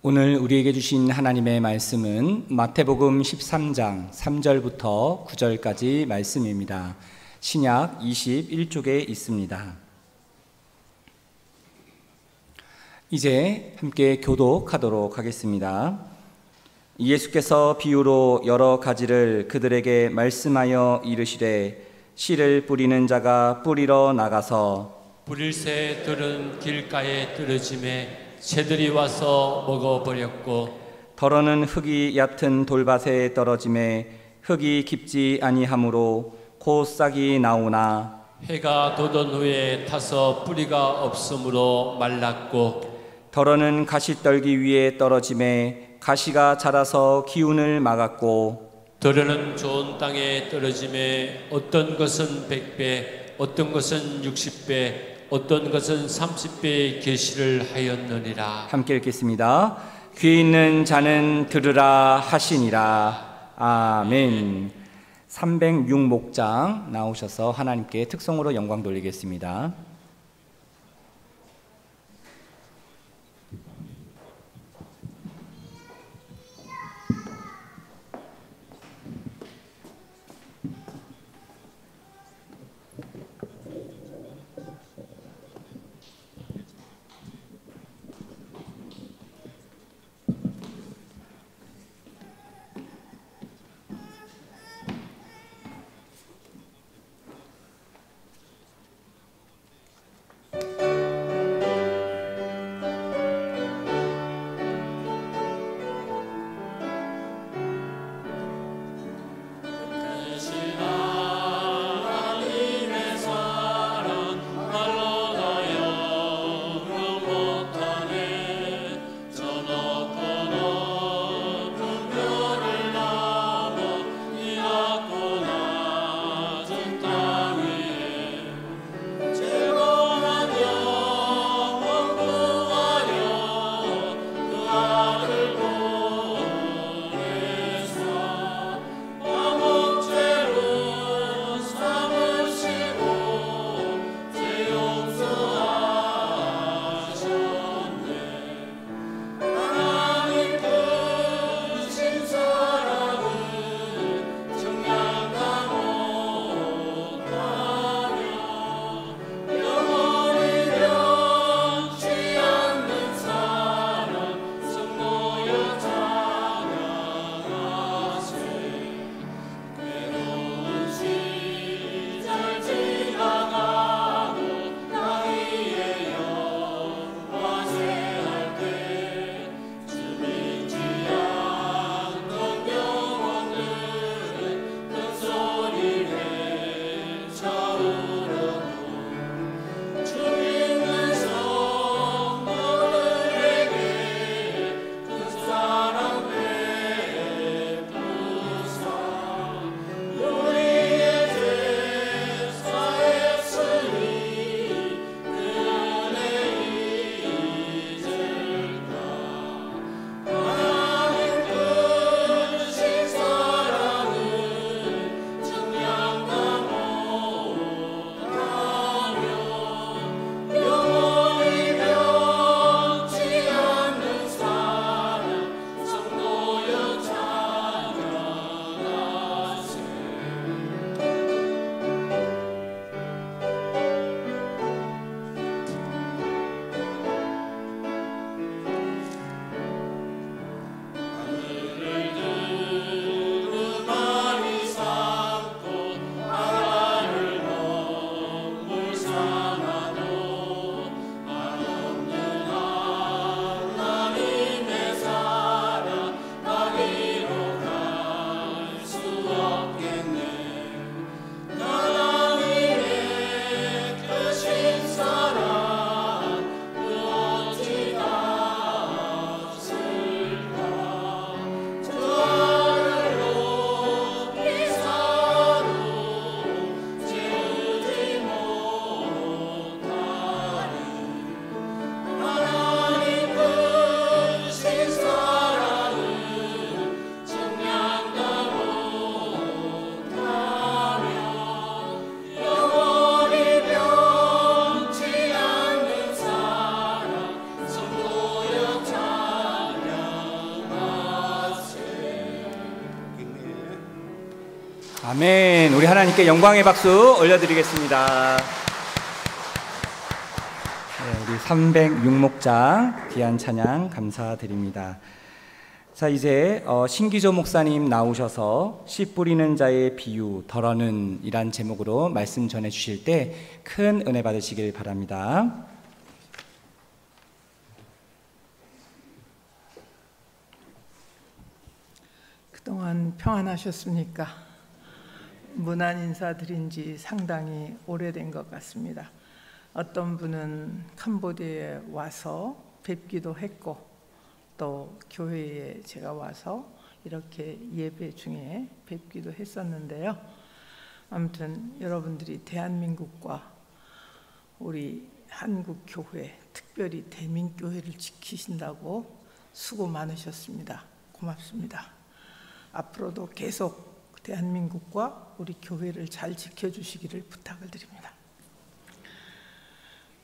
오늘 우리에게 주신 하나님의 말씀은 마태복음 13장 3절부터 9절까지 말씀입니다. 신약 21쪽에 있습니다. 이제 함께 교독하도록 하겠습니다. 예수께서 비유로 여러 가지를 그들에게 말씀하여 이르시되 씨를 뿌리는 자가 뿌리러 나가서 뿌릴 새 들은 길가에 떨어짐에 새들이 와서 먹어버렸고, 더러는 흙이 얕은 돌밭에 떨어짐에 흙이 깊지 아니하므로 곧 싹이 나오나 해가 돋은 후에 타서 뿌리가 없으므로 말랐고, 더러는 가시떨기 위에 떨어짐에 가시가 자라서 기운을 막았고, 더러는 좋은 땅에 떨어짐에 어떤 것은 100배, 어떤 것은 60배, 어떤 것은 30배의 계시를 하였느니라. 함께 읽겠습니다. 귀 있는 자는 들으라 하시니라. 아멘. 306목장 나오셔서 하나님께 특성으로 영광 돌리겠습니다. 아멘. 우리 하나님께 영광의 박수 올려드리겠습니다. 네, 우리 306목장 귀한 찬양 감사드립니다. 자, 이제 신기조 목사님 나오셔서 씨 뿌리는 자의 비유 덜어는 이란 제목으로 말씀 전해 주실 때 큰 은혜 받으시길 바랍니다. 그동안 평안하셨습니까? 문안 인사드린 지 상당히 오래된 것 같습니다. 어떤 분은 캄보디아에 와서 뵙기도 했고, 또 교회에 제가 와서 이렇게 예배 중에 뵙기도 했었는데요. 아무튼 여러분들이 대한민국과 우리 한국교회, 특별히 대민교회를 지키신다고 수고 많으셨습니다. 고맙습니다. 앞으로도 계속 대한민국과 우리 교회를 잘 지켜주시기를 부탁을 드립니다.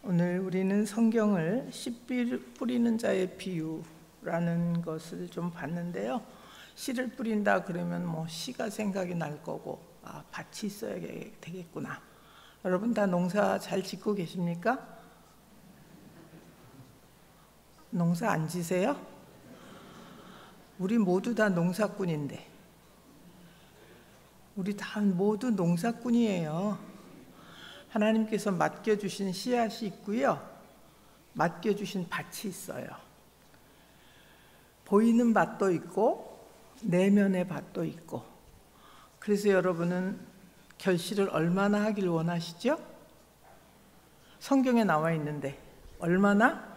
오늘 우리는 성경을 씨 뿌리는 자의 비유라는 것을 좀 봤는데요. 씨를 뿌린다 그러면 뭐 씨가 생각이 날 거고, 밭이 있어야 되겠구나. 여러분 다 농사 잘 짓고 계십니까? 농사 안 지세요? 우리 모두 다 농사꾼인데, 우리 다 모두 농사꾼이에요. 하나님께서 맡겨주신 씨앗이 있고요, 맡겨주신 밭이 있어요. 보이는 밭도 있고 내면의 밭도 있고. 그래서 여러분은 결실을 얼마나 하길 원하시죠? 성경에 나와 있는데 얼마나?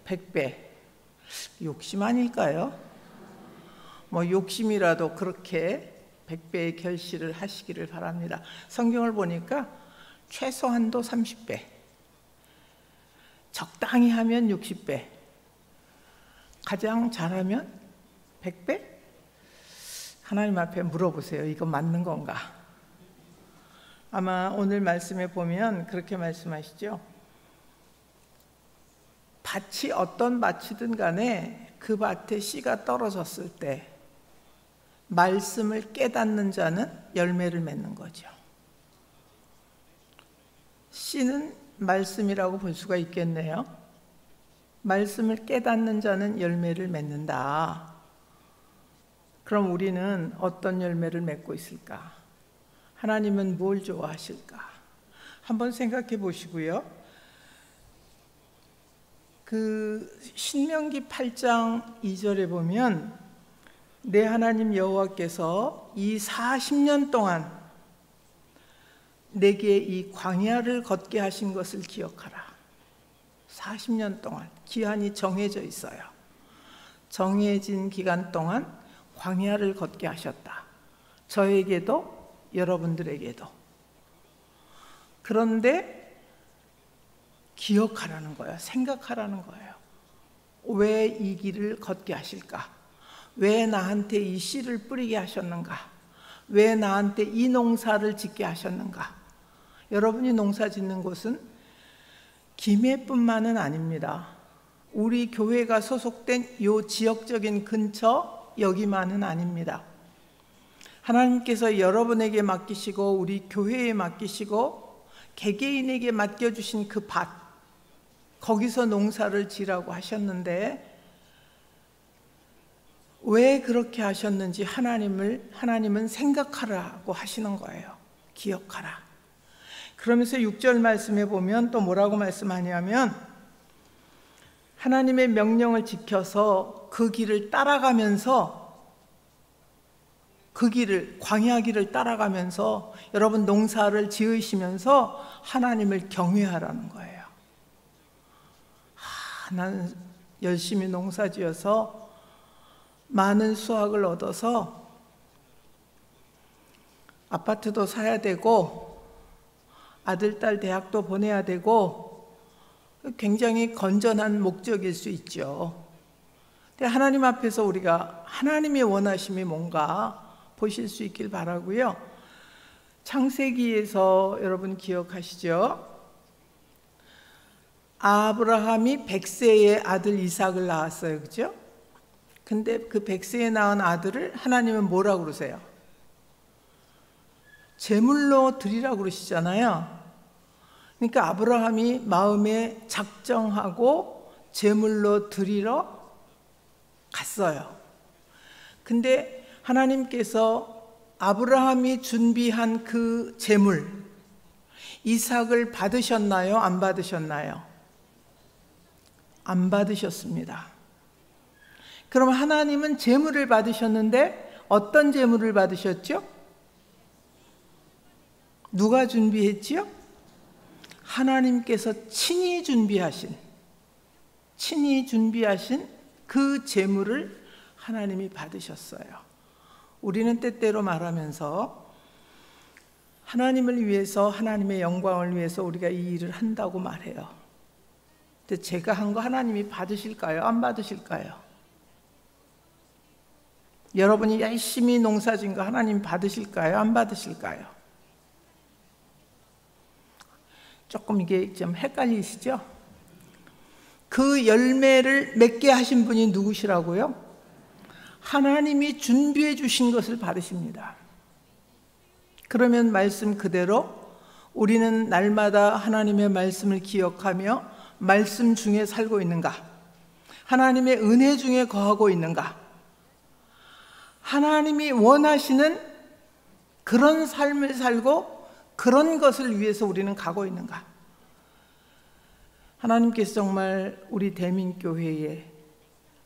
100배. 욕심 아닐까요? 뭐 욕심이라도 그렇게 100배의 결실을 하시기를 바랍니다. 성경을 보니까 최소한도 30배, 적당히 하면 60배, 가장 잘하면 100배? 하나님 앞에 물어보세요. 이거 맞는 건가? 아마 오늘 말씀에 보면 그렇게 말씀하시죠. 밭이 어떤 밭이든 간에 그 밭에 씨가 떨어졌을 때 말씀을 깨닫는 자는 열매를 맺는 거죠. 씨는 말씀이라고 볼 수가 있겠네요. 말씀을 깨닫는 자는 열매를 맺는다. 그럼 우리는 어떤 열매를 맺고 있을까? 하나님은 뭘 좋아하실까? 한번 생각해 보시고요. 그 신명기 8장 2절에 보면 내 하나님 여호와께서 이 40년 동안 내게 이 광야를 걷게 하신 것을 기억하라. 40년 동안 기한이 정해져 있어요. 정해진 기간 동안 광야를 걷게 하셨다. 저에게도 여러분들에게도. 그런데 기억하라는 거예요. 생각하라는 거예요. 왜 이 길을 걷게 하실까? 왜 나한테 이 씨를 뿌리게 하셨는가? 왜 나한테 이 농사를 짓게 하셨는가? 여러분이 농사 짓는 곳은 김해뿐만은 아닙니다. 우리 교회가 소속된 이 지역적인 근처 여기만은 아닙니다. 하나님께서 여러분에게 맡기시고 우리 교회에 맡기시고 개개인에게 맡겨주신 그 밭, 거기서 농사를 지라고 하셨는데 왜 그렇게 하셨는지 하나님은 생각하라고 하시는 거예요. 기억하라. 그러면서 6절 말씀에 보면 또 뭐라고 말씀하냐면 하나님의 명령을 지켜서 그 길을 따라가면서 그 길을, 광야 길을 따라가면서 여러분 농사를 지으시면서 하나님을 경외하라는 거예요. 나는 열심히 농사 지어서 많은 수확을 얻어서 아파트도 사야 되고 아들, 딸 대학도 보내야 되고 굉장히 건전한 목적일 수 있죠. 근데 하나님 앞에서 우리가 하나님의 원하심이 뭔가 보실 수 있길 바라고요. 창세기에서 여러분 기억하시죠? 아브라함이 100세의 아들 이삭을 낳았어요. 그죠? 근데 그 100세에 낳은 아들을 하나님은 뭐라고 그러세요? 제물로 드리라고 그러시잖아요. 그러니까 아브라함이 마음에 작정하고 제물로 드리러 갔어요. 근데 하나님께서 아브라함이 준비한 그 제물, 이삭을 받으셨나요? 안 받으셨나요? 안 받으셨습니다. 그럼 하나님은 제물을 받으셨는데 어떤 제물을 받으셨죠? 누가 준비했지요? 하나님께서 친히 준비하신 그 제물을 하나님이 받으셨어요. 우리는 때때로 말하면서 하나님을 위해서, 하나님의 영광을 위해서 우리가 이 일을 한다고 말해요. 근데 제가 한 거 하나님이 받으실까요? 안 받으실까요? 여러분이 열심히 농사진 거 하나님 받으실까요? 안 받으실까요? 조금 이게 좀 헷갈리시죠? 그 열매를 맺게 하신 분이 누구시라고요? 하나님이 준비해 주신 것을 받으십니다. 그러면 말씀 그대로 우리는 날마다 하나님의 말씀을 기억하며 말씀 중에 살고 있는가? 하나님의 은혜 중에 거하고 있는가? 하나님이 원하시는 그런 삶을 살고 그런 것을 위해서 우리는 가고 있는가? 하나님께서 정말 우리 대민교회에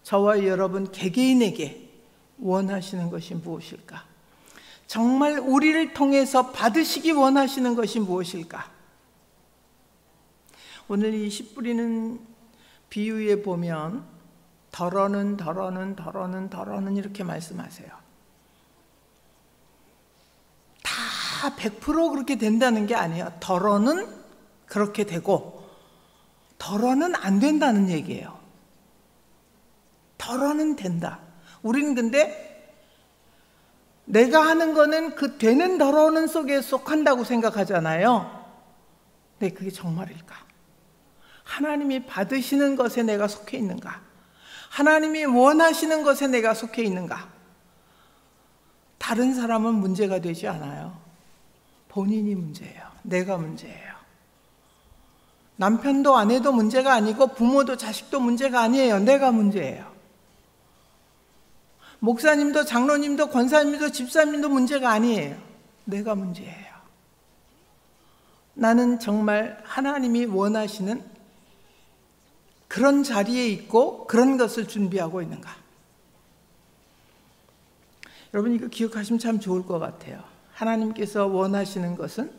저와 여러분 개개인에게 원하시는 것이 무엇일까? 정말 우리를 통해서 받으시기 원하시는 것이 무엇일까? 오늘 이 씨 뿌리는 비유에 보면 덜어는 이렇게 말씀하세요. 다 100% 그렇게 된다는 게 아니에요. 덜어는 그렇게 되고 덜어는 안 된다는 얘기예요. 덜어는 된다. 우리는 근데 내가 하는 거는 그 되는 덜어는 속에 속한다고 생각하잖아요. 근데 그게 정말일까? 하나님이 받으시는 것에 내가 속해 있는가? 하나님이 원하시는 것에 내가 속해 있는가? 다른 사람은 문제가 되지 않아요. 본인이 문제예요. 내가 문제예요. 남편도 아내도 문제가 아니고 부모도 자식도 문제가 아니에요. 내가 문제예요. 목사님도 장로님도 권사님도 집사님도 문제가 아니에요. 내가 문제예요. 나는 정말 하나님이 원하시는 그런 자리에 있고 그런 것을 준비하고 있는가? 여러분 이거 기억하시면 참 좋을 것 같아요. 하나님께서 원하시는 것은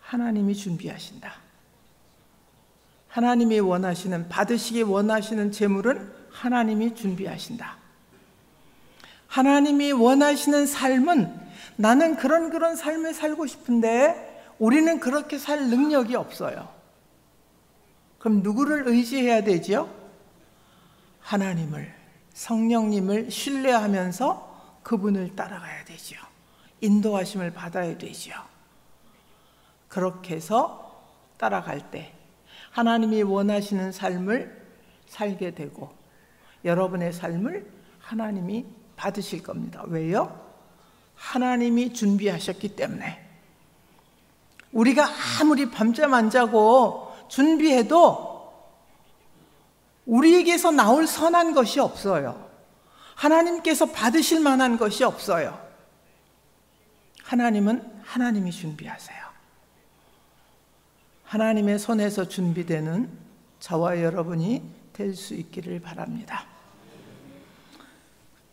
하나님이 준비하신다. 하나님이 원하시는, 받으시기 원하시는 재물은 하나님이 준비하신다. 하나님이 원하시는 삶은 나는 그런 삶을 살고 싶은데 우리는 그렇게 살 능력이 없어요. 그럼 누구를 의지해야 되죠? 하나님을, 성령님을 신뢰하면서 그분을 따라가야 되죠. 인도하심을 받아야 되죠. 그렇게 해서 따라갈 때 하나님이 원하시는 삶을 살게 되고 여러분의 삶을 하나님이 받으실 겁니다. 왜요? 하나님이 준비하셨기 때문에. 우리가 아무리 밤잠 안 자고 준비해도 우리에게서 나올 선한 것이 없어요. 하나님께서 받으실 만한 것이 없어요. 하나님은 하나님이 준비하세요. 하나님의 손에서 준비되는 저와 여러분이 될 수 있기를 바랍니다.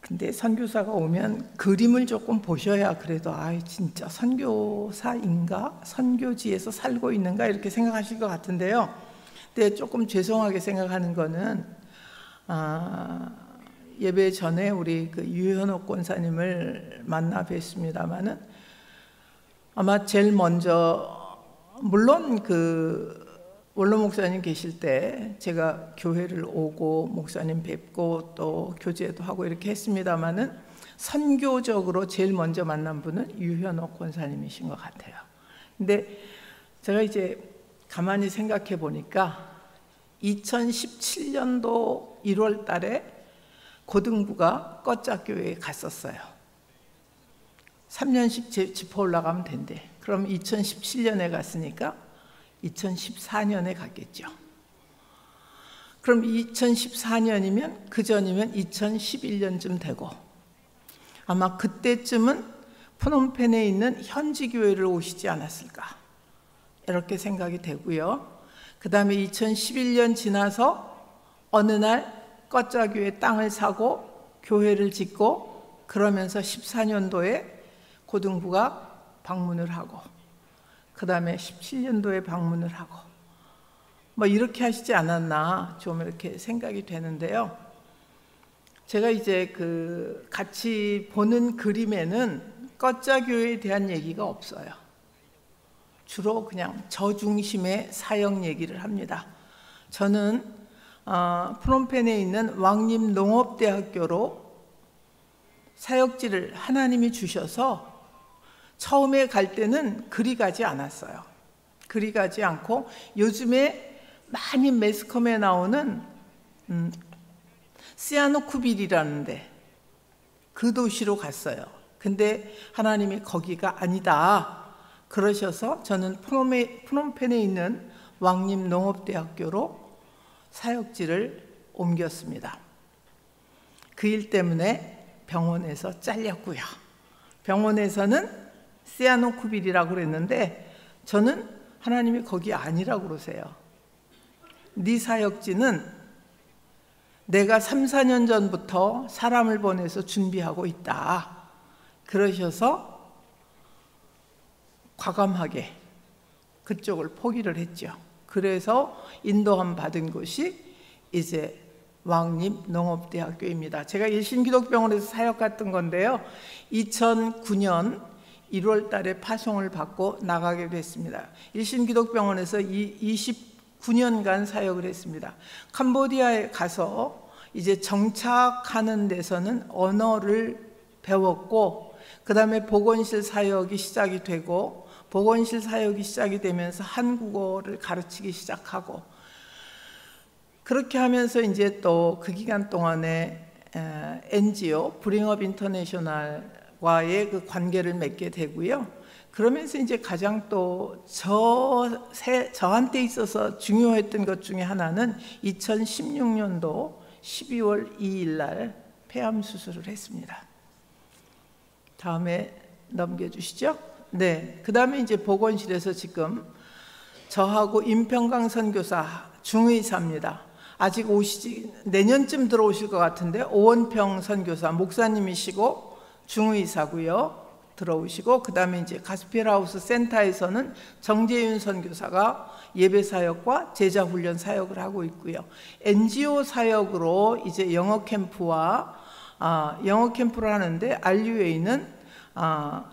근데 선교사가 오면 그림을 조금 보셔야 그래도 진짜 선교사인가? 선교지에서 살고 있는가? 이렇게 생각하실 것 같은데요. 근데 조금 죄송하게 생각하는 거는 예배 전에 우리 그 유현옥 권사님을 만나 뵀습니다마는 아마 제일 먼저 물론 그 원로 목사님 계실 때 제가 교회를 오고 목사님 뵙고 또 교제도 하고 이렇게 했습니다마는 선교적으로 제일 먼저 만난 분은 유현옥 권사님이신 것 같아요. 근데 제가 이제 가만히 생각해 보니까 2017년도 1월 달에 고등부가 꺼짝교회에 갔었어요. 3년씩 짚어 올라가면 된대. 그럼 2017년에 갔으니까 2014년에 갔겠죠. 그럼 2014년이면 그 전이면 2011년쯤 되고, 아마 그때쯤은 프놈펜에 있는 현지 교회를 오시지 않았을까, 이렇게 생각이 되고요. 그 다음에 2011년 지나서 어느 날 꺼짜교회 땅을 사고 교회를 짓고, 그러면서 14년도에 고등부가 방문을 하고, 그 다음에 17년도에 방문을 하고, 뭐 이렇게 하시지 않았나 좀 이렇게 생각이 되는데요. 제가 이제 그 같이 보는 그림에는 꺼짜교회에 대한 얘기가 없어요. 주로 그냥 저 중심의 사역 얘기를 합니다. 저는 프놈펜에 있는 왕림 농업대학교로 사역지를 하나님이 주셔서 처음에 갈 때는 그리 가지 않았어요. 그리 가지 않고 요즘에 많이 매스컴에 나오는 시아노쿠빌이라는데 그 도시로 갔어요. 근데 하나님이 거기가 아니다 그러셔서 저는 프놈펜에 있는 왕림 농업대학교로 사역지를 옮겼습니다. 그 일 때문에 병원에서 잘렸고요. 병원에서는 시아노쿠빌이라고 그랬는데 저는 하나님이 거기 아니라고 그러세요. 네 사역지는 내가 3, 4년 전부터 사람을 보내서 준비하고 있다 그러셔서 과감하게 그쪽을 포기를 했죠. 그래서 인도함 받은 곳이 이제 왕림 농업대학교입니다. 제가 일신기독병원에서 사역 갔던 건데요. 2009년 1월 달에 파송을 받고 나가게 됐습니다. 일신기독병원에서 29년간 사역을 했습니다. 캄보디아에 가서 이제 정착하는 데서는 언어를 배웠고, 그 다음에 보건실 사역이 시작이 되고, 보건실 사역이 시작이 되면서 한국어를 가르치기 시작하고, 그렇게 하면서 이제 또 그 기간 동안에 NGO 브링업 인터내셔널과의 그 관계를 맺게 되고요. 그러면서 이제 가장 또 저한테 있어서 중요했던 것 중에 하나는 2016년도 12월 2일 날 폐암 수술을 했습니다. 다음에 넘겨주시죠. 네, 그 다음에 이제 보건실에서 지금 저하고 임평강 선교사 중의사입니다. 아직 내년쯤 들어오실 것 같은데 오원평 선교사 목사님이시고 중의사고요. 들어오시고, 그 다음에 이제 가스펠하우스 센터에서는 정재윤 선교사가 예배사역과 제자훈련 사역을 하고 있고요. NGO 사역으로 이제 영어 캠프와 영어 캠프를 하는데 RUA는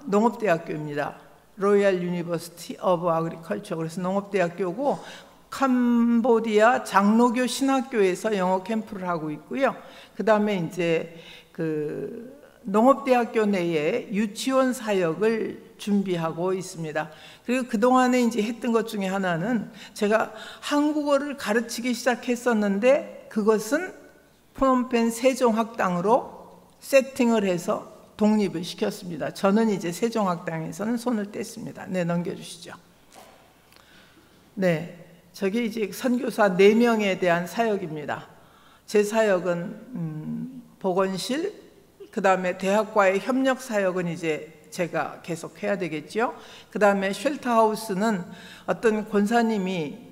농업대학교입니다. 로얄 유니버시티 오브 아그리컬처. 그래서 농업대학교고 캄보디아 장로교 신학교에서 영어 캠프를 하고 있고요. 그 다음에 이제 그 농업대학교 내에 유치원 사역을 준비하고 있습니다. 그리고 그동안에 이제 했던 것 중에 하나는 제가 한국어를 가르치기 시작했었는데 그것은 프놈펜 세종학당으로 세팅을 해서 독립을 시켰습니다. 저는 이제 세종학당에서는 손을 뗐습니다. 네, 넘겨주시죠. 네, 저게 이제 선교사 4명에 대한 사역입니다. 제 사역은 보건실, 그 다음에 대학과의 협력 사역은 이제 제가 계속 해야 되겠죠. 그 다음에 쉘터하우스는 어떤 권사님이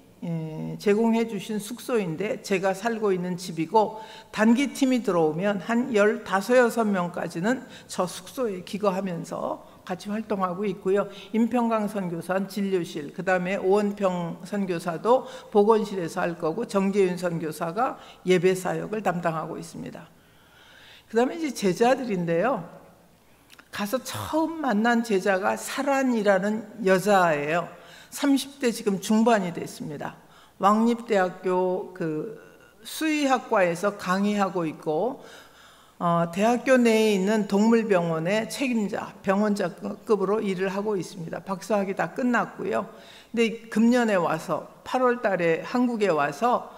제공해 주신 숙소인데 제가 살고 있는 집이고, 단기팀이 들어오면 한 15, 6명까지는 저 숙소에 기거하면서 같이 활동하고 있고요. 임평강 선교사는 진료실, 그 다음에 오원평 선교사도 보건실에서 할 거고, 정재윤 선교사가 예배 사역을 담당하고 있습니다. 그 다음에 이제 제자들인데요. 가서 처음 만난 제자가 사란이라는 여자예요. 30대 지금 중반이 됐습니다. 왕립대학교 그 수의학과에서 강의하고 있고, 대학교 내에 있는 동물병원의 책임자, 병원장급으로 일을 하고 있습니다. 박사학위 다 끝났고요. 근데 금년에 와서 8월 달에 한국에 와서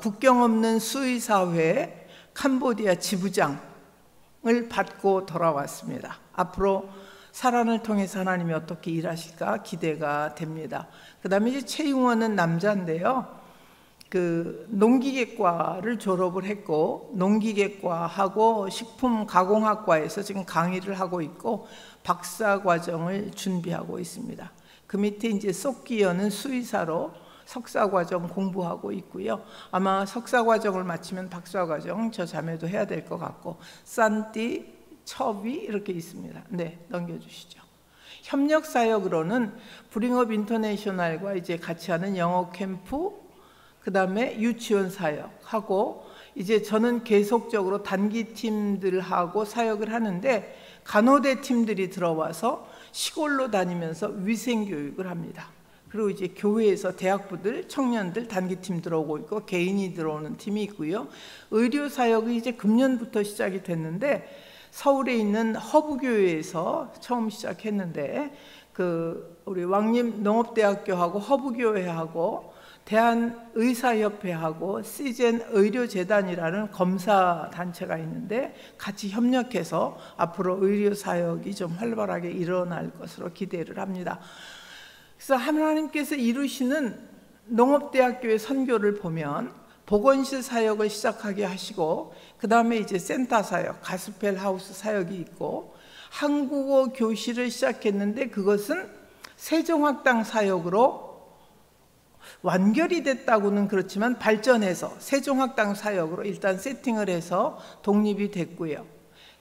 국경 없는 수의사회 캄보디아 지부장을 받고 돌아왔습니다. 앞으로 사란을 통해서 하나님이 어떻게 일하실까 기대가 됩니다. 그 다음에 이제 최용원은 남자인데요. 그 농기계과를 졸업을 했고 농기계과하고 식품가공학과에서 지금 강의를 하고 있고 박사과정을 준비하고 있습니다. 그 밑에 이제 속기어는 수의사로 석사과정 공부하고 있고요. 아마 석사과정을 마치면 박사과정 저 자매도 해야 될 것 같고 산띠, 첩이 이렇게 있습니다. 네, 넘겨주시죠. 협력사역으로는 브링업 인터내셔널과 이제 같이 하는 영어 캠프, 그 다음에 유치원 사역하고 이제 저는 계속적으로 단기 팀들하고 사역을 하는데 간호대 팀들이 들어와서 시골로 다니면서 위생교육을 합니다. 그리고 이제 교회에서 대학부들, 청년들 단기팀 들어오고 있고 개인이 들어오는 팀이 있고요. 의료사역이 이제 금년부터 시작이 됐는데 서울에 있는 허브교회에서 처음 시작했는데 그 우리 왕림 농업대학교하고 허브교회하고 대한의사협회하고 시젠 의료재단이라는 검사 단체가 있는데 같이 협력해서 앞으로 의료사역이 좀 활발하게 일어날 것으로 기대를 합니다. 그래서 하나님께서 이루시는 농업대학교의 선교를 보면 보건실 사역을 시작하게 하시고 그 다음에 이제 센터 사역, 가스펠 하우스 사역이 있고 한국어 교실을 시작했는데 그것은 세종학당 사역으로 완결이 됐다고는 그렇지만 발전해서 세종학당 사역으로 일단 세팅을 해서 독립이 됐고요.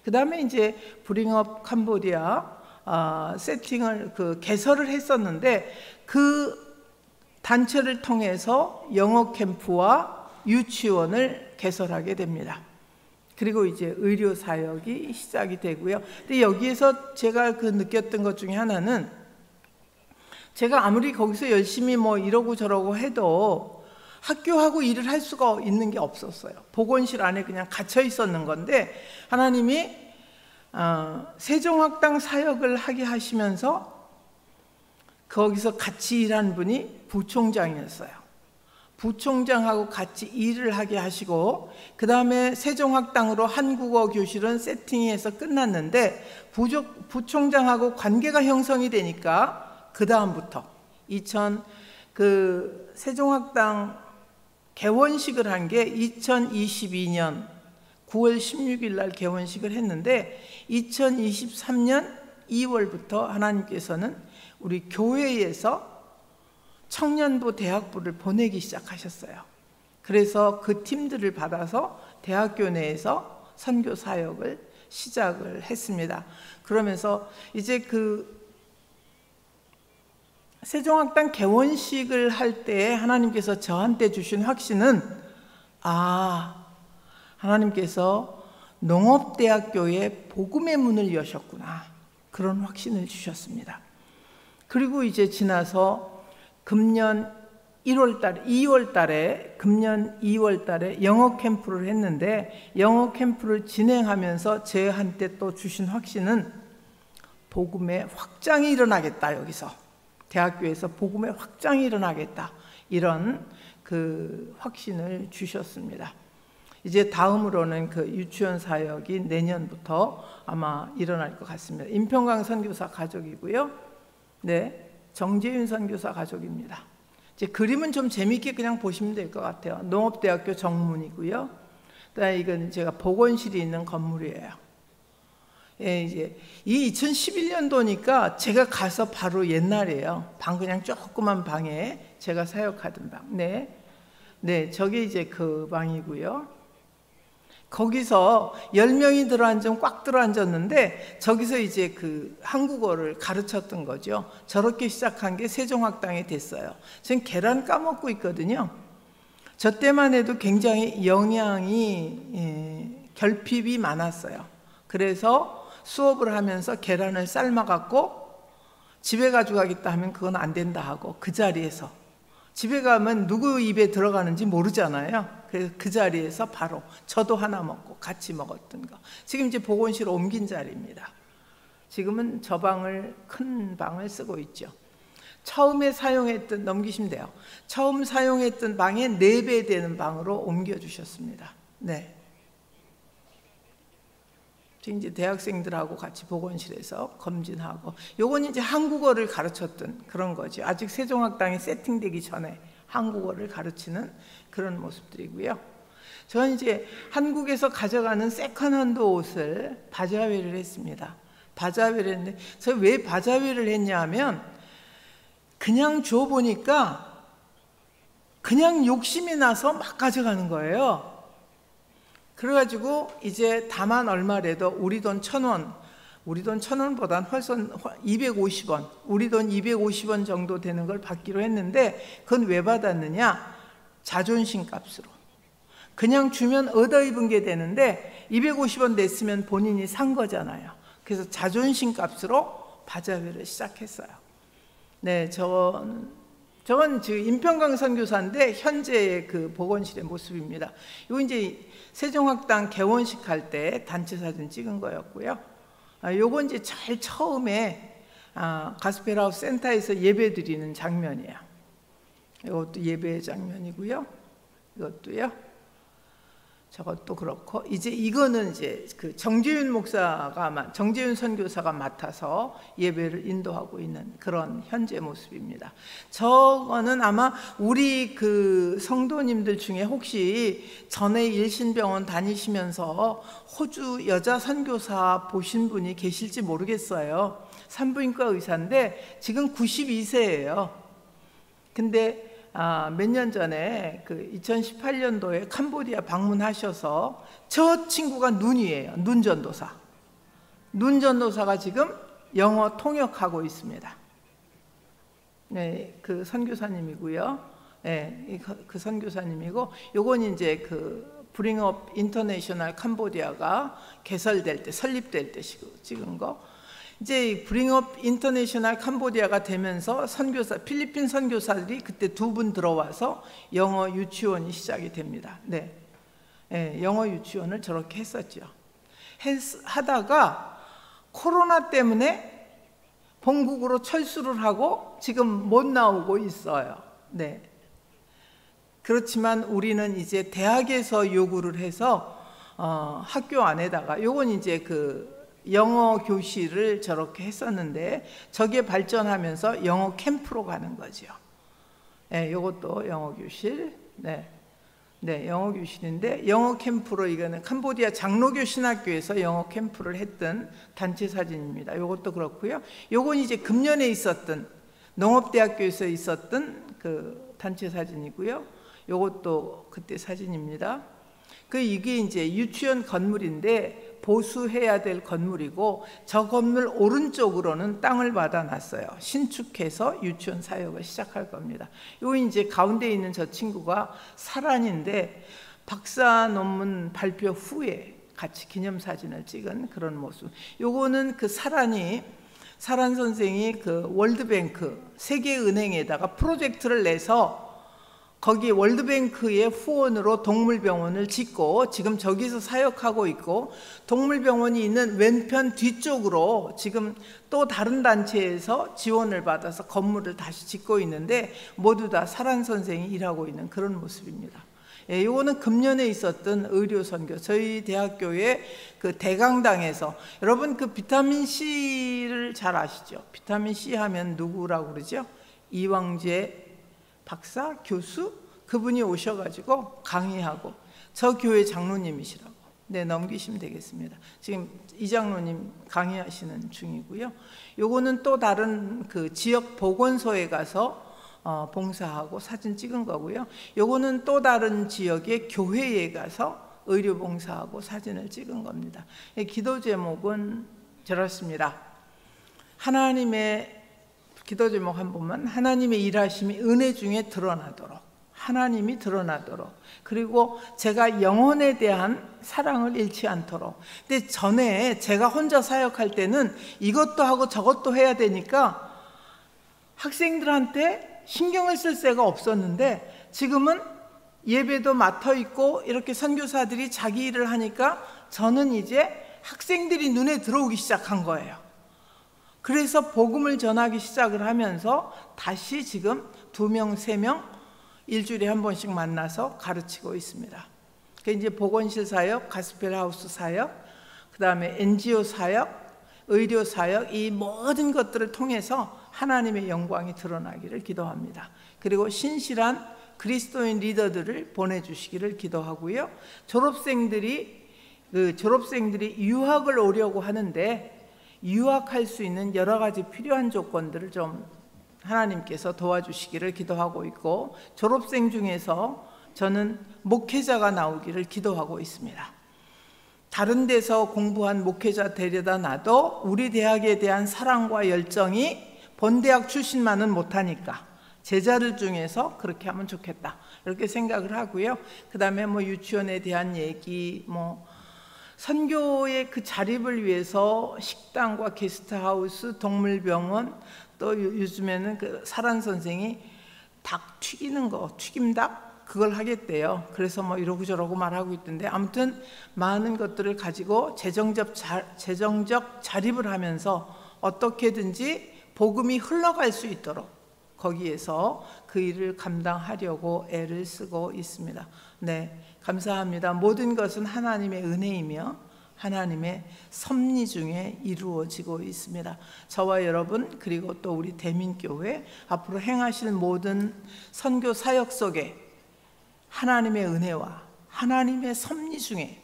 그 다음에 이제 브링업 캄보디아 세팅을 개설을 했었는데 그 단체를 통해서 영어 캠프와 유치원을 개설하게 됩니다. 그리고 이제 의료 사역이 시작이 되고요. 근데 여기에서 제가 느꼈던 것 중에 하나는 제가 아무리 거기서 열심히 뭐 이러고 저러고 해도 학교하고 일을 할 수가 있는 게 없었어요. 보건실 안에 그냥 갇혀 있었는 건데 하나님이 세종학당 사역을 하게 하시면서 거기서 같이 일한 분이 부총장이었어요. 부총장하고 같이 일을 하게 하시고 그 다음에 세종학당으로 한국어 교실은 세팅해서 끝났는데 부총장하고 관계가 형성이 되니까 그 다음부터 세종학당 개원식을 한 게 2022년 9월 16일 날 개원식을 했는데 2023년 2월부터 하나님께서는 우리 교회에서 청년부 대학부를 보내기 시작하셨어요. 그래서 그 팀들을 받아서 대학교 내에서 선교 사역을 시작을 했습니다. 그러면서 이제 세종학당 개원식을 할 때 하나님께서 저한테 주신 확신은 하나님께서 농업대학교에 복음의 문을 여셨구나 그런 확신을 주셨습니다. 그리고 이제 지나서 금년 2월 달에 영어 캠프를 했는데 영어 캠프를 진행하면서 저한테 또 주신 확신은 복음의 확장이 일어나겠다. 여기서 대학교에서 복음의 확장이 일어나겠다. 이런 확신을 주셨습니다. 이제 다음으로는 유치원 사역이 내년부터 아마 일어날 것 같습니다. 임평강 선교사 가족이고요. 네, 정재윤 선교사 가족입니다. 이제 그림은 좀 재미있게 그냥 보시면 될 것 같아요. 농업대학교 정문이고요. 그다음에 이건 제가 보건실이 있는 건물이에요. 예, 이제 이 2011년도니까 제가 가서 바로 옛날이에요. 방 그냥 조그만 방에 제가 사역하던 방. 네, 저게 이제 그 방이고요. 거기서 10명이 꽉 들어앉았는데 저기서 이제 한국어를 가르쳤던 거죠. 저렇게 시작한 게 세종학당이 됐어요. 지금 계란 까먹고 있거든요. 저 때만 해도 굉장히 영양이 결핍이 많았어요. 그래서 수업을 하면서 계란을 삶아갖고 집에 가져가겠다 하면 그건 안 된다 하고 그 자리에서 집에 가면 누구 입에 들어가는지 모르잖아요. 그래서 그 자리에서 바로 저도 하나 먹고 같이 먹었던 거. 지금 이제 보건실 옮긴 자리입니다. 지금은 저 방을 큰 방을 쓰고 있죠. 처음에 사용했던 넘기시면 돼요. 처음 사용했던 방의 4배 되는 방으로 옮겨주셨습니다. 네. 지금 이제 대학생들하고 같이 보건실에서 검진하고, 요건 이제 한국어를 가르쳤던 그런 거죠. 아직 세종학당이 세팅되기 전에 한국어를 가르치는 그런 모습들이고요. 저는 이제 한국에서 가져가는 세컨핸드 옷을 바자회를 했습니다. 바자회를 했는데, 저 왜 바자회를 했냐 하면, 그냥 줘보니까 그냥 욕심이 나서 막 가져가는 거예요. 그래가지고 이제 다만 얼마래도 우리 돈 1,000원, 우리 돈 1,000원보단 훨씬 250원, 우리 돈 250원 정도 되는 걸 받기로 했는데, 그건 왜 받았느냐? 자존심 값으로. 그냥 주면 얻어 입은 게 되는데 250원 냈으면 본인이 산 거잖아요. 그래서 자존심 값으로 바자회를 시작했어요. 네, 저건 지금 임평강 선교사인데 현재의 그 보건실의 모습입니다. 이거 이제 세종학당 개원식 할 때 단체 사진 찍은 거였고요. 요건 이제 제일 처음에 가스펠하우스 센터에서 예배 드리는 장면이에요. 이것도 예배 장면이고요. 이것도요. 저것도 그렇고, 이제 이거는 이제 그 정재윤 선교사가 맡아서 예배를 인도하고 있는 그런 현재 모습입니다. 저거는 아마 우리 그 성도님들 중에 혹시 전에 일신병원 다니시면서 호주 여자 선교사 보신 분이 계실지 모르겠어요. 산부인과 의사인데 지금 92세예요. 근데 몇 년 전에 그 2018년도에 캄보디아 방문하셔서, 저 친구가 눈이에요. 눈전도사. 눈전도사가 지금 영어 통역하고 있습니다. 네, 그 선교사님이고요. 네, 그 선교사님이고, 요건 이제 그 브링업 인터내셔널 캄보디아가 개설될 때, 설립될 때 찍은 거. 이제 브링업 인터내셔널 캄보디아가 되면서 필리핀 선교사들이 그때 2분 들어와서 영어 유치원이 시작이 됩니다. 네, 네, 영어 유치원을 저렇게 했었죠. 하다가 코로나 때문에 본국으로 철수를 하고 지금 못 나오고 있어요. 네. 그렇지만 우리는 이제 대학에서 요구를 해서 학교 안에다가, 요건 이제 그 영어 교실을 저렇게 했었는데, 저게 발전하면서 영어 캠프로 가는 거죠. 네, 이것도 영어 교실. 네, 네, 영어 교실인데, 영어 캠프로, 이거는 캄보디아 장로교 신학교에서 영어 캠프를 했던 단체 사진입니다. 이것도 그렇고요. 요건 이제 금년에 있었던 농업대학교에서 있었던 그 단체 사진이고요. 요것도 그때 사진입니다. 이게 이제 유치원 건물인데 보수해야 될 건물이고, 저 건물 오른쪽으로는 땅을 받아놨어요. 신축해서 유치원 사역을 시작할 겁니다. 요 이제 가운데 있는 저 친구가 사란인데, 박사 논문 발표 후에 같이 기념사진을 찍은 그런 모습. 요거는 그 사란 선생이 그 월드뱅크 세계은행에다가 프로젝트를 내서 거기 월드뱅크의 후원으로 동물병원을 짓고 지금 저기서 사역하고 있고, 동물병원이 있는 왼편 뒤쪽으로 지금 또 다른 단체에서 지원을 받아서 건물을 다시 짓고 있는데, 모두 다 사란 선생이 일하고 있는 그런 모습입니다. 예, 이거는 금년에 있었던 의료선교, 저희 대학교의 그 대강당에서, 여러분 그 비타민C를 잘 아시죠? 비타민C 하면 누구라고 그러죠? 이왕재 박사, 교수, 그분이 오셔가지고 강의하고, 저 교회 장로님이시라고. 네, 넘기시면 되겠습니다. 지금 이 장로님 강의하시는 중이고요. 요거는 또 다른 그 지역 보건소에 가서 봉사하고 사진 찍은 거고요. 요거는 또 다른 지역의 교회에 가서 의료 봉사하고 사진을 찍은 겁니다. 기도 제목은 저렇습니다. 하나님의 기도 제목 한 번만, 하나님의 일하심이 은혜 중에 드러나도록, 하나님이 드러나도록, 그리고 제가 영혼에 대한 사랑을 잃지 않도록. 근데 전에 제가 혼자 사역할 때는 이것도 하고 저것도 해야 되니까 학생들한테 신경을 쓸 새가 없었는데, 지금은 예배도 맡아 있고 이렇게 선교사들이 자기 일을 하니까 저는 이제 학생들이 눈에 들어오기 시작한 거예요. 그래서 복음을 전하기 시작을 하면서 다시 지금 2명, 3명 일주일에 한 번씩 만나서 가르치고 있습니다. 이제 보건실 사역, 가스펠하우스 사역, 그 다음에 NGO 사역, 의료 사역, 이 모든 것들을 통해서 하나님의 영광이 드러나기를 기도합니다. 그리고 신실한 그리스도인 리더들을 보내주시기를 기도하고요. 졸업생들이 유학을 오려고 하는데 유학할 수 있는 여러 가지 필요한 조건들을 좀 하나님께서 도와주시기를 기도하고 있고, 졸업생 중에서 저는 목회자가 나오기를 기도하고 있습니다. 다른 데서 공부한 목회자 데려다 놔도 우리 대학에 대한 사랑과 열정이 본 대학 출신만은 못하니까 제자들 중에서 그렇게 하면 좋겠다, 이렇게 생각을 하고요. 그 다음에 유치원에 대한 얘기, 선교의 그 자립을 위해서 식당과 게스트하우스, 동물병원, 또 요즘에는 그 사란 선생이 닭 튀기는 거, 튀김닭, 그걸 하겠대요. 그래서 이러고 저러고 말하고 있던데, 아무튼 많은 것들을 가지고 재정적 자립을 하면서 어떻게든지 복음이 흘러갈 수 있도록 거기에서 그 일을 감당하려고 애를 쓰고 있습니다. 네, 감사합니다. 모든 것은 하나님의 은혜이며 하나님의 섭리 중에 이루어지고 있습니다. 저와 여러분, 그리고 또 우리 대민교회 앞으로 행하실 모든 선교 사역 속에 하나님의 은혜와 하나님의 섭리 중에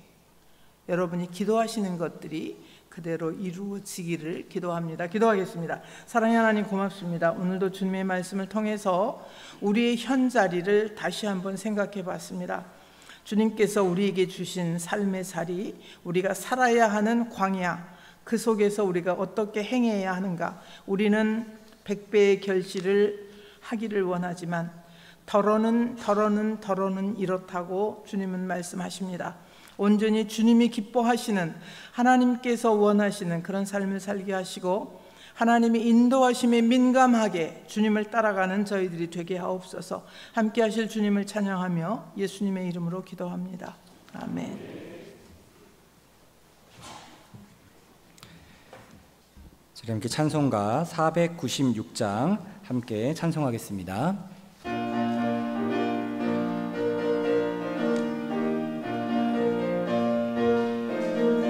여러분이 기도하시는 것들이 그대로 이루어지기를 기도합니다. 기도하겠습니다. 사랑의 하나님, 고맙습니다. 오늘도 주님의 말씀을 통해서 우리의 현자리를 다시 한번 생각해 봤습니다. 주님께서 우리에게 주신 삶의 자리, 우리가 살아야 하는 광야, 그 속에서 우리가 어떻게 행해야 하는가. 우리는 100배의 결실을 하기를 원하지만 더러는 이렇다고 주님은 말씀하십니다. 온전히 주님이 기뻐하시는, 하나님께서 원하시는 그런 삶을 살게 하시고 하나님의 인도하심에 민감하게 주님을 따라가는 저희들이 되게 하옵소서. 함께 하실 주님을 찬양하며 예수님의 이름으로 기도합니다. 아멘. 함께 찬송가 496장 함께 찬송하겠습니다.